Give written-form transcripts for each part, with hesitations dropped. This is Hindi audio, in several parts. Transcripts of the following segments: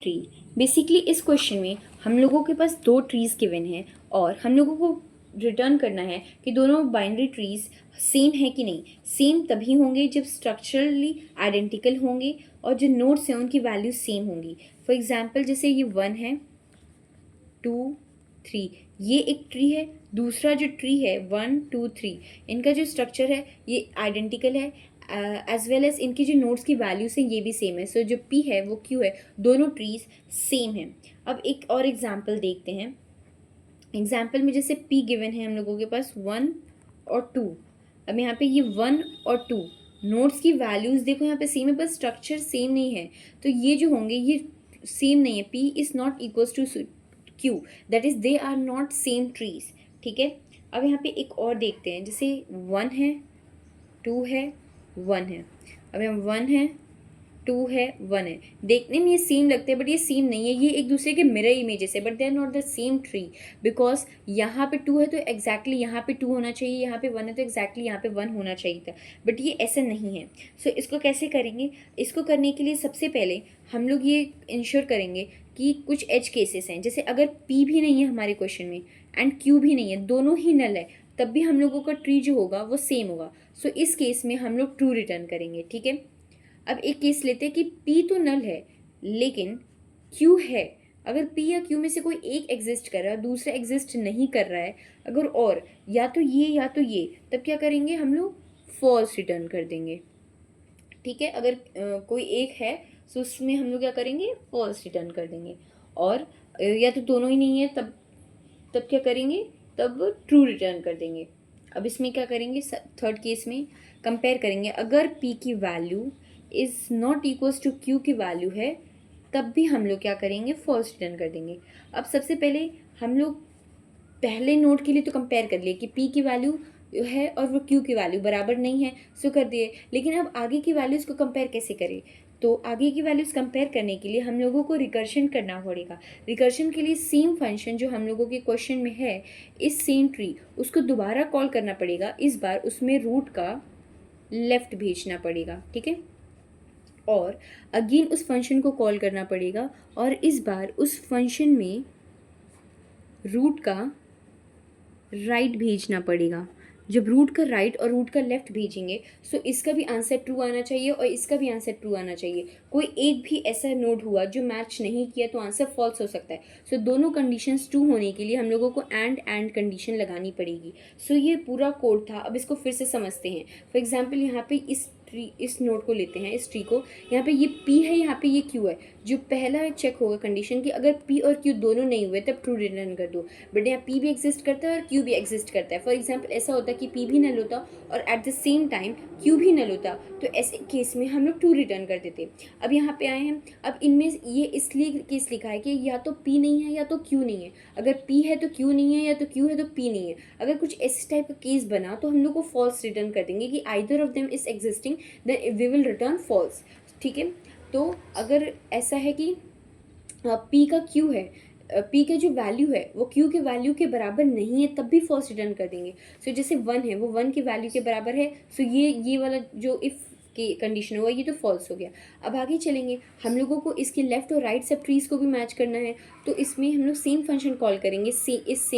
ट्री। बेसिकली इस क्वेश्चन में हम लोगों के पास दो ट्रीज गिवन है और हम लोगों को रिटर्न करना है कि दोनों बाइनरी ट्रीज सेम है कि नहीं। सेम तभी होंगे जब स्ट्रक्चरली आइडेंटिकल होंगे और जो नोड्स हैं उनकी वैल्यू सेम होंगी। फॉर एग्जांपल जैसे ये 1 है, 2, 3, ये एक ट्री है। दूसरा जो ट्री है 1, 2, 3, इनका जो स्ट्रक्चर है ये आइडेंटिकल है एज वेल एज इनकी जो नोड्स की वैल्यूज हैं ये भी सेम है। सो जो P है वो Q है, दोनों ट्रीज सेम हैं। अब एक और एग्जांपल देखते हैं। एग्जांपल में जैसे P गिवन है हम लोगों के पास 1 और 2। अब यहाँ पे ये 1 और 2 नोड्स की वैल्यूज देखो यहाँ पे सेम है, बस स्ट्रक्चर सेम नहीं है। तो ये जो होंगे ये सेम नहीं है। P is not equals to Q, that is they are not same trees. ठीक है। अब यहाँ पे एक और देखते हैं, जैसे 1 है, 2 है, 1 है। अब यहाँ 1 है, 2 है, 1 है। देखने में ये सेम लगते हैं बट ये सेम नहीं है। ये एक दूसरे के मिरर इमेजेस है but they are not the same tree. Because यहाँ पे 2 है तो एग्जैक्टली यहाँ पे 2 होना चाहिए, यहाँ पे 1 है तो एग्जैक्टली यहाँ पे 1 होना चाहिए था, बट ये ऐसा नहीं है। सो इसको कैसे करेंगे? इसको करने के लिए सबसे पहले हम लोग ये इंश्योर करेंगे कि कुछ एज केसेस हैं। जैसे अगर P भी नहीं है हमारे क्वेश्चन में एंड Q भी नहीं है, दोनों ही नल है, तब भी हम लोगों का ट्री जो होगा वो सेम होगा। सो इस केस में हम लोग ट्रू रिटर्न करेंगे। ठीक है। अब एक केस लेते हैं कि P तो नल है लेकिन Q है। अगर P या Q में से कोई एक एग्जिस्ट कर रहा है, दूसरा एग्जिस्ट नहीं कर रहा है, अगर और या तो ये या तो ये, तब क्या करेंगे हम लोग? फॉल्स रिटर्न कर देंगे। ठीक है। अगर कोई एक है तो उसमें हम लोग क्या करेंगे? फॉल्स रिटर्न कर देंगे। और या तो दोनों ही नहीं है तब तब क्या करेंगे? तब ट्रू रिटर्न कर देंगे। अब इसमें क्या करेंगे? थर्ड केस में कंपेयर करेंगे। अगर P की value is not equals to Q की वैल्यू है, तब भी हम लोग क्या करेंगे? फॉल्स रिटर्न कर देंगे। अब सबसे पहले हम लोग पहले नोड के लिए तो कंपेयर कर लिए कि P की वैल्यू है और वो Q की वैल्यू बराबर नहीं है, सो कर दिए। लेकिन अब आगे की वैल्यूज़ को कंपेयर कैसे करें? तो आगे की वैल्यूज़ कंपेयर करने के लिए हम लोगों को रिकर्शन करना पड़ेगा। रिकर्शन के लिए सेम फंक्शन जो हम लोगों के क्वेश्चन में है, इस सेम ट्री, उसको दोबारा कॉल करना पड़ेगा। इस बार उसमें रूट का लेफ्ट भेजना पड़ेगा। ठीक है। और अगेन उस फंक्शन को कॉल करना पड़ेगा और इस बार उस फंक्शन में रूट का राइट भेजना पड़ेगा। जब रूट का राइट और रूट का लेफ्ट भेजेंगे सो इसका भी आंसर ट्रू आना चाहिए और इसका भी आंसर ट्रू आना चाहिए। कोई एक भी ऐसा नोड हुआ जो मैच नहीं किया तो आंसर फॉल्स हो सकता है। सो दोनों कंडीशंस ट्रू होने के लिए हम लोगों को एंड कंडीशन लगानी पड़ेगी। सो ये पूरा कोड था। अब इसको फिर से समझते हैं। फॉर एग्जाम्पल यहाँ पे इस नोड को लेते हैं, इस ट्री को। यहाँ पे ये P है, यहाँ पे ये Q है। जो पहला चेक होगा कंडीशन की, अगर P और Q दोनों नहीं हुए तब ट्रू रिटर्न कर दो। बट यहाँ P भी एग्जिस्ट करता है और Q भी एग्जिस्ट करता है। फॉर एग्जाम्पल ऐसा होता है कि P भी नल होता और at the same time Q भी नल होता, तो ऐसे केस में हम लोग ट्रू रिटर्न कर देते। अब यहाँ पे आए हैं। अब इनमें ये इसलिए केस लिखा है कि या तो P नहीं है या तो Q नहीं है। अगर P है तो Q नहीं है, या तो Q है तो P नहीं है। अगर कुछ इस टाइप का केस बना तो हम लोग को फॉल्स रिटर्न कर देंगे कि either of them is existing, then we will return false. ठीक है। तो अगर ऐसा है कि P का Q है, P का जो वैल्यू है वो Q के वैल्यू के बराबर नहीं है, तब भी फॉल्स रिटर्न कर देंगे। सो जैसे 1 है वो 1 की वैल्यू के बराबर है, सो ये वाला जो इफ़ की कंडीशन हुआ ये तो फॉल्स हो गया। अब आगे चलेंगे। हम लोगों को इसके लेफ्ट और राइट सब ट्रीज़ को भी मैच करना है, तो इसमें हम लोग सेम फंक्शन कॉल करेंगे। इस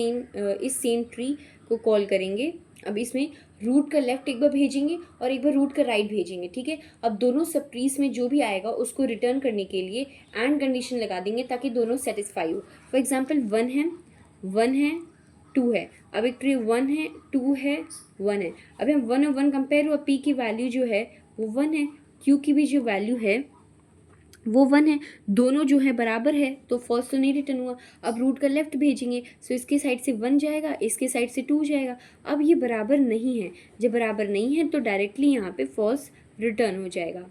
सेम ट्री को कॉल करेंगे। अब इसमें रूट का लेफ्ट एक बार भेजेंगे और एक बार रूट का राइट भेजेंगे। ठीक है। अब दोनों सब ट्रीज में जो भी आएगा उसको रिटर्न करने के लिए एंड कंडीशन लगा देंगे ताकि दोनों सेटिस्फाई हो। फॉर एग्जांपल 1 है, 1 है, 2 है। अब एक ट्री 1 है, 2 है, 1 है। अब हम 1 और 1 कंपेयर हुआ, P की वैल्यू जो है वो 1 है, Q की भी जो वैल्यू है वो 1 है, दोनों जो है बराबर है, तो फॉल्स तो नहीं रिटर्न हुआ। अब रूट का लेफ्ट भेजेंगे, सो इसके साइड से 1 जाएगा, इसके साइड से 2 जाएगा। अब ये बराबर नहीं है, जब बराबर नहीं है तो डायरेक्टली यहाँ पे फॉल्स रिटर्न हो जाएगा।